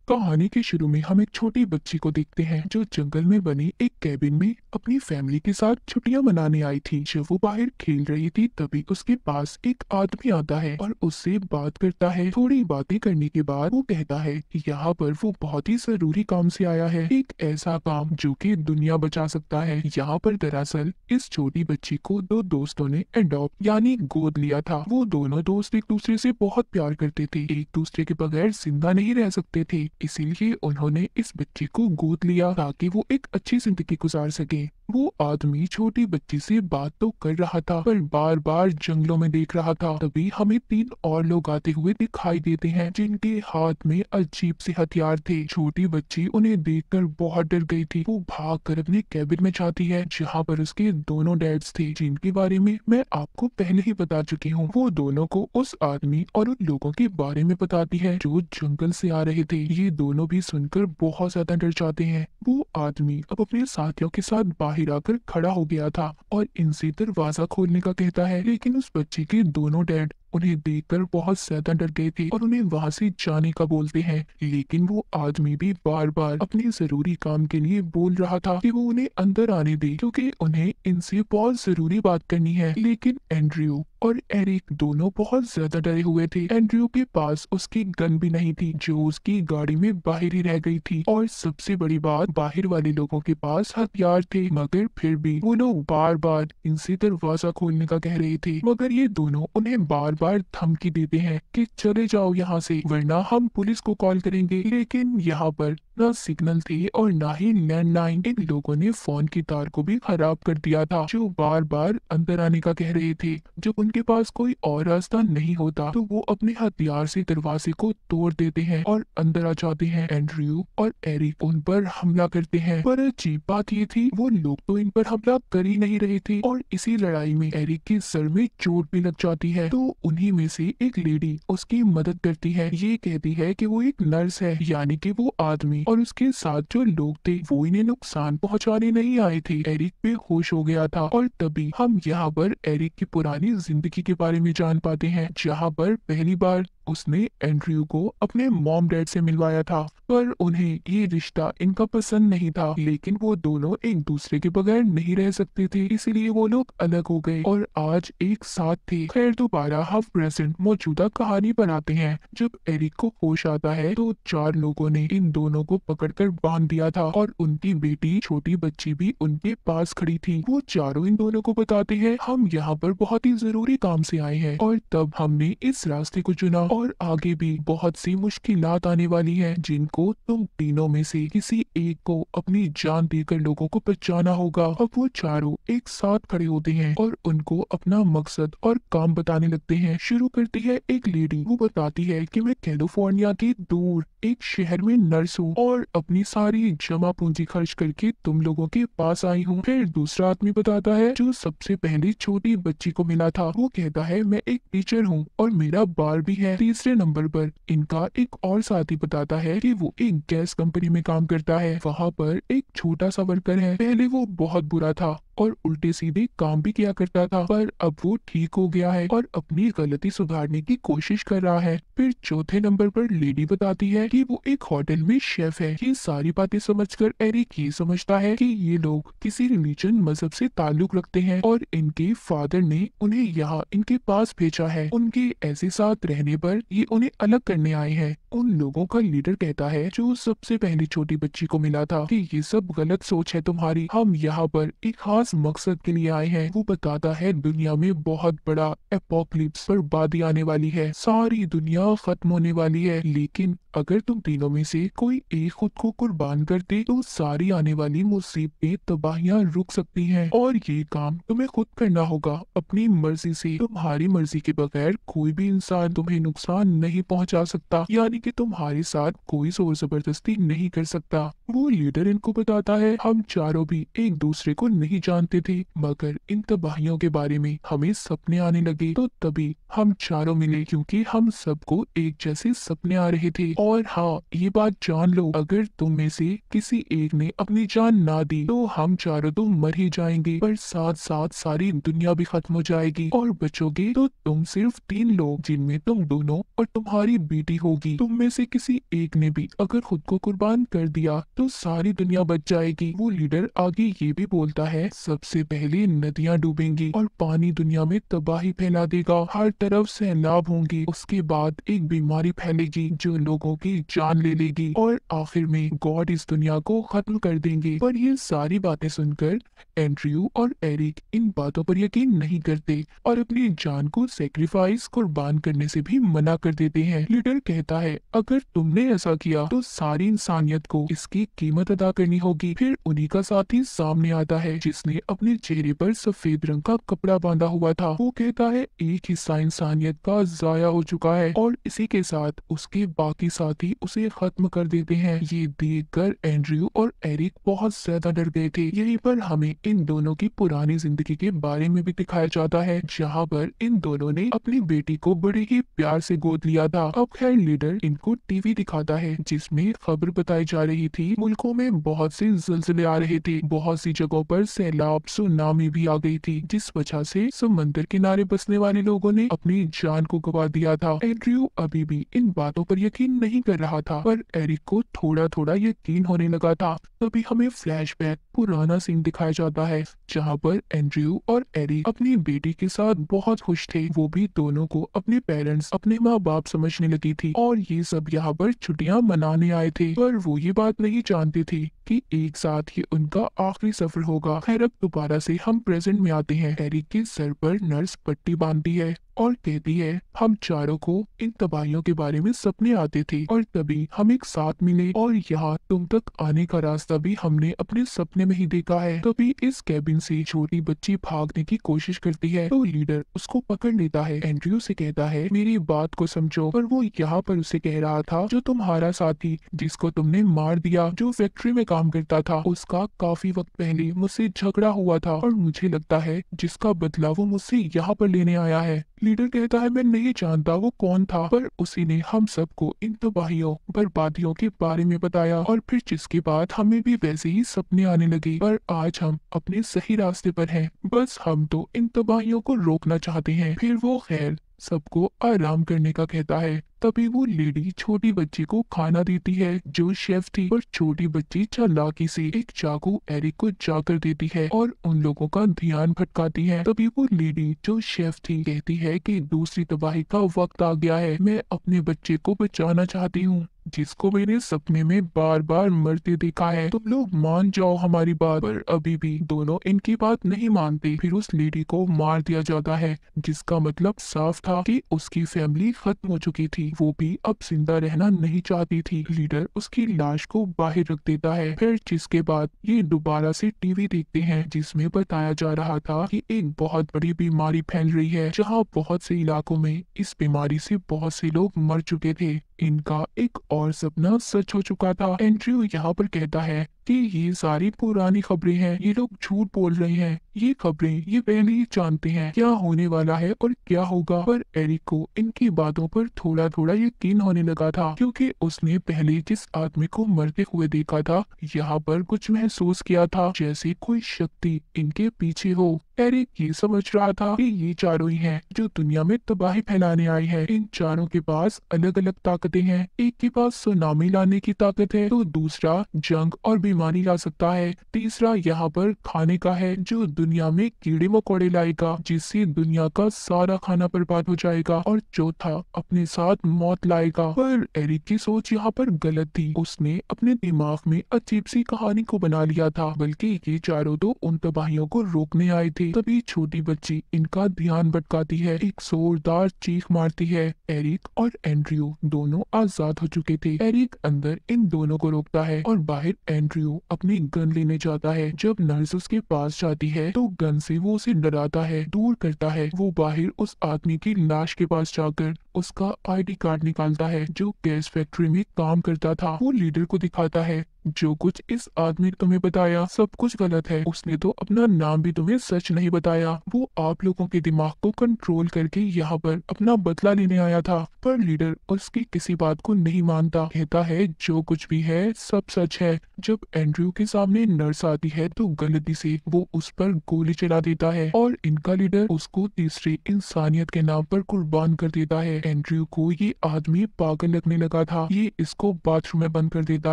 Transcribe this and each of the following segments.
कहानी के शुरू में हम एक छोटी बच्ची को देखते हैं जो जंगल में बनी एक कैबिन में अपनी फैमिली के साथ छुट्टियां मनाने आई थी। जब वो बाहर खेल रही थी तभी उसके पास एक आदमी आता है और उससे बात करता है। थोड़ी बातें करने के बाद वो कहता है कि यहाँ पर वो बहुत ही जरूरी काम से आया है, एक ऐसा काम जो कि दुनिया बचा सकता है। यहाँ पर दरअसल इस छोटी बच्ची को दो दोस्तों ने एडॉप्ट यानी गोद लिया था। वो दोनों दोस्त एक दूसरे से बहुत प्यार करते थे, एक दूसरे के बगैर जिंदा नहीं रह सकते थे, इसीलिए उन्होंने इस बच्ची को गोद लिया ताकि वो एक अच्छी जिंदगी गुजार सके। वो आदमी छोटी बच्ची से बात तो कर रहा था पर बार बार जंगलों में देख रहा था। तभी हमें तीन और लोग आते हुए दिखाई देते हैं जिनके हाथ में अजीब से हथियार थे। छोटी बच्ची उन्हें देखकर बहुत डर गई थी। वो भाग कर अपने कैबिन में जाती है जहाँ पर उसके दोनों डैड्स थे जिनके बारे में मैं आपको पहले ही बता चुकी हूँ। वो दोनों को उस आदमी और उन लोगों के बारे में बताती है जो जंगल से आ रहे थे। ये दोनों भी सुनकर बहुत ज्यादा डर जाते हैं। वो आदमी अब अपने साथियों के साथ बाहर आकर खड़ा हो गया था और इनसे दरवाजा खोलने का कहता है, लेकिन उस बच्चे के दोनों डैड उन्हें देखकर बहुत ज्यादा डर गए थे और उन्हें वहां से जाने का बोलते हैं। लेकिन वो आदमी भी बार बार अपने जरूरी काम के लिए बोल रहा था कि वो उन्हें अंदर आने दे क्योंकि उन्हें इनसे बहुत जरूरी बात करनी है। लेकिन एंड्रयू और एरिक दोनों बहुत ज्यादा डरे हुए थे। एंड्रयू के पास उसकी गन भी नहीं थी जो उसकी गाड़ी में बाहर ही रह गई थी, और सबसे बड़ी बात बाहर वाले लोगों के पास हथियार थे। मगर फिर भी वो लोग बार बार इनसे दरवाजा खोलने का कह रहे थे, मगर ये दोनों उन्हें बार बार धमकी देते हैं कि चले जाओ यहाँ से वरना हम पुलिस को कॉल करेंगे। लेकिन यहाँ पर न सिग्नल थे और न ही लैंडलाइन। इन लोगों ने फोन की तार को भी खराब कर दिया था जो बार बार अंदर आने का कह रहे थे। जब उनके पास कोई और रास्ता नहीं होता तो वो अपने हथियार से दरवाजे को तोड़ देते हैं और अंदर आ जाते हैं। एंड्रयू और एरिक उन पर हमला करते हैं, पर अजीब बात ये थी वो लोग तो इन पर हमला कर ही नहीं रहे थे और इसी लड़ाई में एरिक के सर में चोट भी लग जाती है। तो उन्हीं में से एक लेडी उसकी मदद करती है। ये कहती है कि वो एक नर्स है, यानी कि वो आदमी और उसके साथ जो लोग थे वो इन्हें नुकसान पहुंचाने नहीं आए थे। एरिक बेहोश हो गया था और तभी हम यहाँ पर एरिक की पुरानी जिंदगी के बारे में जान पाते हैं जहाँ पर पहली बार उसने एंड्रयू को अपने मॉम डैड से मिलवाया था, पर उन्हें ये रिश्ता इनका पसंद नहीं था। लेकिन वो दोनों एक दूसरे के बगैर नहीं रह सकते थे, इसलिए वो लोग अलग हो गए और आज एक साथ थे। खैर दोबारा हम प्रेजेंट मौजूदा कहानी बनाते हैं। जब एरिक को होश आता है तो चार लोगों ने इन दोनों को पकड़कर बांध दिया था और उनकी बेटी छोटी बच्ची भी उनके पास खड़ी थी। वो चारों इन दोनों को बताते हैं हम यहाँ पर बहुत ही जरूरी काम से आए हैं और तब हमने इस रास्ते को चुना और आगे भी बहुत सी मुश्किलात आने वाली हैं जिनको तुम तीनों में से किसी एक को अपनी जान देकर लोगों को बचाना होगा। अब वो चारों एक साथ खड़े होते हैं और उनको अपना मकसद और काम बताने लगते हैं। शुरू करती है एक लेडी। वो बताती है कि मैं कैलिफोर्निया के दूर एक शहर में नर्स हूँ और अपनी सारी जमा पूंजी खर्च करके तुम लोगों के पास आई हूँ। फिर दूसरा आदमी बताता है जो सबसे पहले छोटी बच्ची को मिला था। वो कहता है मैं एक टीचर हूँ और मेरा बाल भी है। तीसरे नंबर पर इनका एक और साथी बताता है कि वो एक गैस कंपनी में काम करता है, वहाँ पर एक छोटा सा वर्कर है। पहले वो बहुत बुरा था और उल्टे सीधे काम भी किया करता था, पर अब वो ठीक हो गया है और अपनी गलती सुधारने की कोशिश कर रहा है। फिर चौथे नंबर पर लेडी बताती है कि वो एक होटल में शेफ है। ये सारी बातें समझकर एरिक ये समझता है कि ये लोग किसी रिलीजन मजहब से ताल्लुक रखते हैं और इनके फादर ने उन्हें यहाँ इनके पास भेजा है। उनके ऐसे साथ रहने पर ये उन्हें अलग करने आए हैं। उन लोगों का लीडर कहता है जो सबसे पहले छोटी बच्ची को मिला था कि ये सब गलत सोच है तुम्हारी, हम यहाँ पर एक खास मकसद के लिए आए हैं। वो बताता है दुनिया में बहुत बड़ा एपोकलिप्स बर्बादी आने वाली है, सारी दुनिया खत्म होने वाली है, लेकिन अगर तुम तीनों में से कोई एक खुद को कुर्बान कर दे तो सारी आने वाली मुसीबतें तबाहियां रुक सकती हैं और ये काम तुम्हें खुद करना होगा अपनी मर्जी से। तुम्हारी मर्जी के बगैर कोई भी इंसान तुम्हें नुकसान नहीं पहुंचा सकता, यानी कि तुम्हारे साथ कोई जोर जबरदस्ती नहीं कर सकता। वो लीडर इनको बताता है, हम चारों भी एक दूसरे को नहीं जानते थे, मगर इन तबाहियों के बारे में हमें सपने आने लगे, तो तभी हम चारों मिले क्योंकि हम सबको एक जैसे सपने आ रहे थे। और हाँ, ये बात जान लो, अगर तुम में से किसी एक ने अपनी जान ना दी तो हम चारों तो मर ही जाएंगे, पर साथ साथ सारी दुनिया भी खत्म हो जाएगी और बचोगे तो तुम सिर्फ 3 लोग, जिनमें तुम दोनों और तुम्हारी बेटी होगी। तुम में से किसी एक ने भी अगर खुद को कुर्बान कर दिया तो सारी दुनिया बच जाएगी। वो लीडर आगे ये भी बोलता है, सबसे पहले नदियां डूबेंगी और पानी दुनिया में तबाही फैला देगा, हर तरफ सैलाब होंगे, उसके बाद एक बीमारी फैलेगी जो लोगों की जान ले लेगी और आखिर में गॉड इस दुनिया को खत्म कर देंगे। पर ये सारी बातें सुनकर एंड्रयू और एरिक इन बातों पर यकीन नहीं करते और अपनी जान को सेक्रीफाइस कुर्बान करने से भी मना कर देते हैं। लीडर कहता है, अगर तुमने ऐसा किया तो सारी इंसानियत को इसकी कीमत अदा करनी होगी। फिर उन्हीं का साथी सामने आता है जिसने अपने चेहरे पर सफेद रंग का कपड़ा बांधा हुआ था। वो कहता है, एक हिस्सा इंसानियत का जाया हो चुका है और इसी के साथ उसके बाकी साथी उसे खत्म कर देते हैं। ये देखकर एंड्रयू और एरिक बहुत ज्यादा डर गए थे। यहीं पर हमें इन दोनों की पुरानी जिंदगी के बारे में भी दिखाया जाता है, जहाँ पर इन दोनों ने अपनी बेटी को बड़े ही प्यार से गोद लिया था। अब खैर लीडर इनको टीवी दिखाता है जिसमें खबर बताई जा रही थी, मुल्कों में बहुत से जल्जले आ रहे थे, बहुत सी जगहों पर सैलाब सुनामी भी आ गई थी, जिस वजह से समंदर किनारे बसने वाले लोगों ने अपनी जान को गंवा दिया था। एंड्रयू अभी भी इन बातों पर यकीन नहीं कर रहा था, पर एरिक को थोड़ा थोड़ा यकीन होने लगा था। तभी हमें फ्लैशबैक पुराना सीन दिखाया जाता है, जहाँ पर एंड्रयू और एरिक अपनी बेटी के साथ बहुत खुश थे। वो भी दोनों को अपने पेरेंट्स, अपने माँ बाप समझने लगी थी और ये सब यहाँ पर छुट्टियां मनाने आए थे, पर वो ये बात नहीं जानती थी कि एक साथ ही उनका आखिरी सफर होगा। खैर, अब दोबारा से हम प्रेजेंट में आते हैं। एरिक के सर पर नर्स पट्टी बांधती है और कहती है, हम चारों को इन तबाहियों के बारे में सपने आते थे और तभी हम एक साथ मिले और यहाँ तुम तक आने का रास्ता भी हमने अपने सपने में ही देखा है। तभी इस कैबिन से छोटी बच्ची भागने की कोशिश करती है तो लीडर उसको पकड़ लेता है। एंड्रयू से कहता है, मेरी बात को समझो। पर वो यहाँ पर उसे कह रहा था, जो तुम्हारा साथी जिसको तुमने मार दिया, जो फैक्ट्री में काम करता था, उसका काफी वक्त पहले मुझसे झगड़ा हुआ था और मुझे लगता है जिसका बदला वो मुझसे यहाँ पर लेने आया है। लीडर कहता है, मैं नहीं जानता वो कौन था, पर उसी ने हम सबको इन तबाहियों बर्बादियों के बारे में बताया और फिर जिसके बाद हमें भी वैसे ही सपने आने लगे। पर आज हम अपने सही रास्ते पर हैं, बस हम तो इन तबाहियों को रोकना चाहते हैं। फिर वो खैर सबको आराम करने का कहता है। तभी वो लेडी छोटी बच्ची को खाना देती है जो शेफ थी, पर छोटी बच्ची चालाकी से एक चाकू एरिक को जाकर देती है और उन लोगों का ध्यान भटकाती है। तभी वो लेडी जो शेफ थी कहती है कि दूसरी तबाही का वक्त आ गया है, मैं अपने बच्चे को बचाना चाहती हूँ जिसको मैंने सपने में बार बार मरते देखा है। तुम लोग मान जाओ हमारी बात। पर अभी भी दोनों इनकी बात नहीं मानते। फिर उस लेडी को मार दिया जाता है, जिसका मतलब साफ था कि उसकी फैमिली खत्म हो चुकी थी, वो भी अब जिंदा रहना नहीं चाहती थी। लीडर उसकी लाश को बाहर रख देता है। फिर जिसके बाद ये दोबारा से टीवी देखते हैं जिसमें बताया जा रहा था कि एक बहुत बड़ी बीमारी फैल रही है, जहाँ बहुत से इलाकों में इस बीमारी से बहुत से लोग मर चुके थे। इनका एक और सपना सच हो चुका था। एंड्रयू यहाँ पर कहता है कि ये सारी पुरानी खबरें हैं, ये लोग झूठ बोल रहे हैं, ये खबरें ये पहले ही जानते हैं क्या होने वाला है और क्या होगा। पर एरिक को इनकी बातों पर थोड़ा थोड़ा यकीन होने लगा था, क्योंकि उसने पहले जिस आदमी को मरते हुए देखा था, यहाँ पर कुछ महसूस किया था जैसे कोई शक्ति इनके पीछे हो। एरिक ये समझ रहा था कि ये चारों ही हैं जो दुनिया में तबाही फैलाने आई है। इन चारों के पास अलग अलग ताकतें हैं। एक के पास सुनामी लाने की ताकत है, तो दूसरा जंग और बीमारी ला सकता है, तीसरा यहाँ पर खाने का है जो दुनिया में कीड़े मकोड़े लाएगा जिससे दुनिया का सारा खाना बर्बाद हो जाएगा, और चौथा अपने साथ मौत लाएगा। पर एरिक की सोच यहाँ पर गलत थी। उसने अपने दिमाग में अजीब सी कहानी को बना लिया था, बल्कि ये चारों तो उन तबाहियों को रोकने आए थे। तभी छोटी बच्ची इनका ध्यान भटकाती है, एक जोरदार चीख मारती है। एरिक और एंड्रयू दोनों आजाद हो चुके थे। एरिक अंदर इन दोनों को रोकता है और बाहर एंड्रयू अपनी गन लेने जाता है। जब नर्स उसके पास जाती है तो गन से वो उसे डराता है, दूर करता है। वो बाहर उस आदमी की लाश के पास जाकर उसका आईडी कार्ड निकालता है जो गैस फैक्ट्री में काम करता था। वो लीडर को दिखाता है जो कुछ इस आदमी ने तुम्हें बताया सब कुछ गलत है। उसने तो अपना नाम भी तुम्हें सच नहीं बताया। वो आप लोगों के दिमाग को कंट्रोल करके यहाँ पर अपना बदला लेने आया था। पर लीडर उसकी किसी बात को नहीं मानता, कहता है जो कुछ भी है सब सच है। जब एंड्रयू के सामने नर्स आती है तो गलती से वो उस पर गोली चला देता है और इनका लीडर उसको तीसरी इंसानियत के नाम पर कुर्बान कर देता है। एंड्रयू को ये आदमी पागल लगने लगा था। ये इसको बाथरूम में बंद कर देता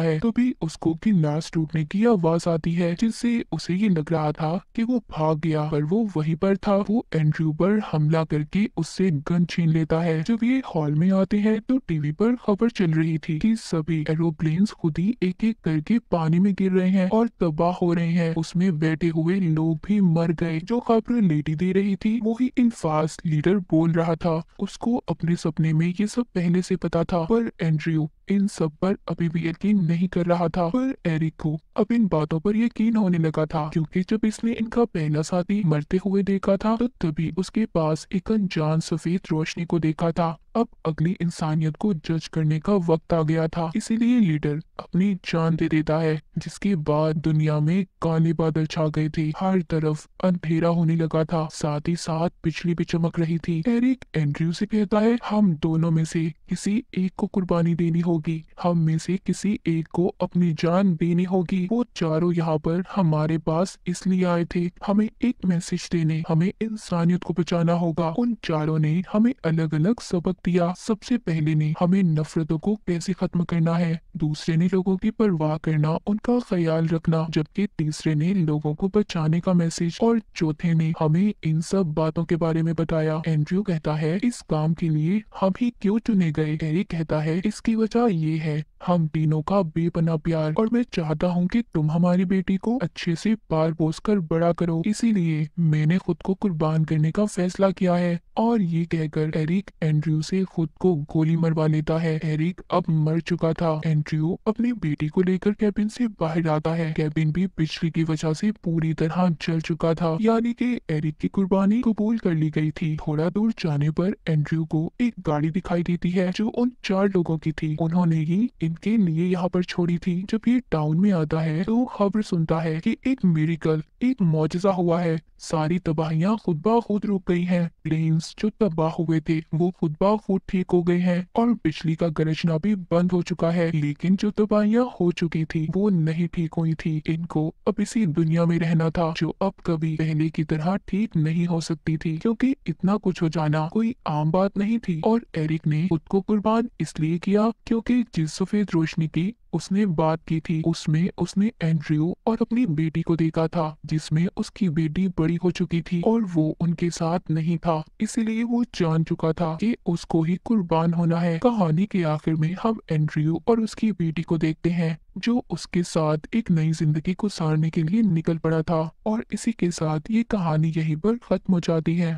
है। तभी उसको गिलास टूटने की आवाज आती है, जिससे उसे ये लग रहा था कि वो भाग गया, पर वो वहीं पर था। वो एंड्रयू पर हमला करके उससे गन छीन लेता है। जब ये हॉल में आते हैं तो टीवी पर खबर चल रही थी कि सभी एरोप्लेन्स खुद ही एक एक करके पानी में गिर रहे हैं और तबाह हो रहे हैं। उसमें बैठे हुए लोग भी मर गए। जो खबर लेडी दे रही थी वो ही इनफास लीडर बोल रहा था। उसको अपने सपने में ये सब पहले से पता था, पर एंड्रयू इन सब पर अभी भी यकीन नहीं कर रहा था। पर एरिक को अब इन बातों पर यकीन होने लगा था, क्योंकि जब इसने इनका पहला साथी मरते हुए देखा था तो तभी उसके पास एक अनजान सफेद रोशनी को देखा था। अब अगली इंसानियत को जज करने का वक्त आ गया था, इसीलिए लीडर अपनी जान दे देता है। जिसके बाद दुनिया में काले बादल छा गए थे, हर तरफ अंधेरा होने लगा था, साथ ही साथ बिजली भी चमक रही थी। एरिक एंड्रयू से कहता है हम दोनों में से किसी एक को कुर्बानी देनी होगी, हम में से किसी एक को अपनी जान देनी होगी। वो चारों यहाँ पर हमारे पास इसलिए आए थे, हमें एक मैसेज देने, हमें इंसानियत को बचाना होगा। उन चारों ने हमें अलग अलग सबक दिया। सबसे पहले ने हमें नफरतों को कैसे खत्म करना है, दूसरे ने लोगों की परवाह करना, उनका ख्याल रखना, जबकि तीसरे ने लोगों को बचाने का मैसेज, और चौथे ने हमें इन सब बातों के बारे में बताया। एंड्रयू कहता है इस काम के लिए हम ही क्यों चुने गए। एरिक कहता है इसकी वजह ये है हम तीनों का बेपनाह प्यार, और मैं चाहता हूँ कि तुम हमारी बेटी को अच्छे से पाल पोस कर बड़ा करो, इसीलिए मैंने खुद को कुर्बान करने का फैसला किया है। और ये कहकर एरिक एंड्रयू से खुद को गोली मरवा लेता है। एरिक अब मर चुका था। एंड्रयू अपनी बेटी को लेकर कैबिन से बाहर आता है। कैबिन भी बिजली की वजह से पूरी तरह जल चुका था, यानी कि एरिक की कुर्बानी कबूल कर ली गई थी। थोड़ा दूर जाने पर एंड्रयू को एक गाड़ी दिखाई देती है जो उन 4 लोगों की थी। उन्होंने ही इनके लिए यहाँ पर छोड़ी थी। जब ये टाउन में आता है तो खबर सुनता है कि एक मिरेकल, एक मौजज़ा हुआ है। सारी तबाहियां खुद ब खुद रुक गई हैं। प्लेन्स जो तबाह हुए थे वो खुद ब खुद ठीक हो गए हैं और बिजली का गरजना भी बंद हो चुका है। लेकिन जो तबाहियां हो चुकी थी वो नहीं ठीक हुई थी। इनको अब इसी दुनिया में रहना था जो अब कभी पहले की तरह ठीक नहीं हो सकती थी, क्योंकि इतना कुछ हो जाना कोई आम बात नहीं थी। और एरिक ने खुद को कुर्बान इसलिए किया क्योंकि जिस सफेद रोशनी की उसने बात की थी उसमें उसने एंड्रयू और अपनी बेटी को देखा था, जिसमें उसकी बेटी बड़ी हो चुकी थी और वो उनके साथ नहीं था। इसीलिए वो जान चुका था कि उसको ही कुर्बान होना है। कहानी के आखिर में हम एंड्रयू और उसकी बेटी को देखते हैं जो उसके साथ एक नई जिंदगी गुजारने के लिए निकल पड़ा था। और इसी के साथ ये कहानी यहीं पर खत्म हो जाती है।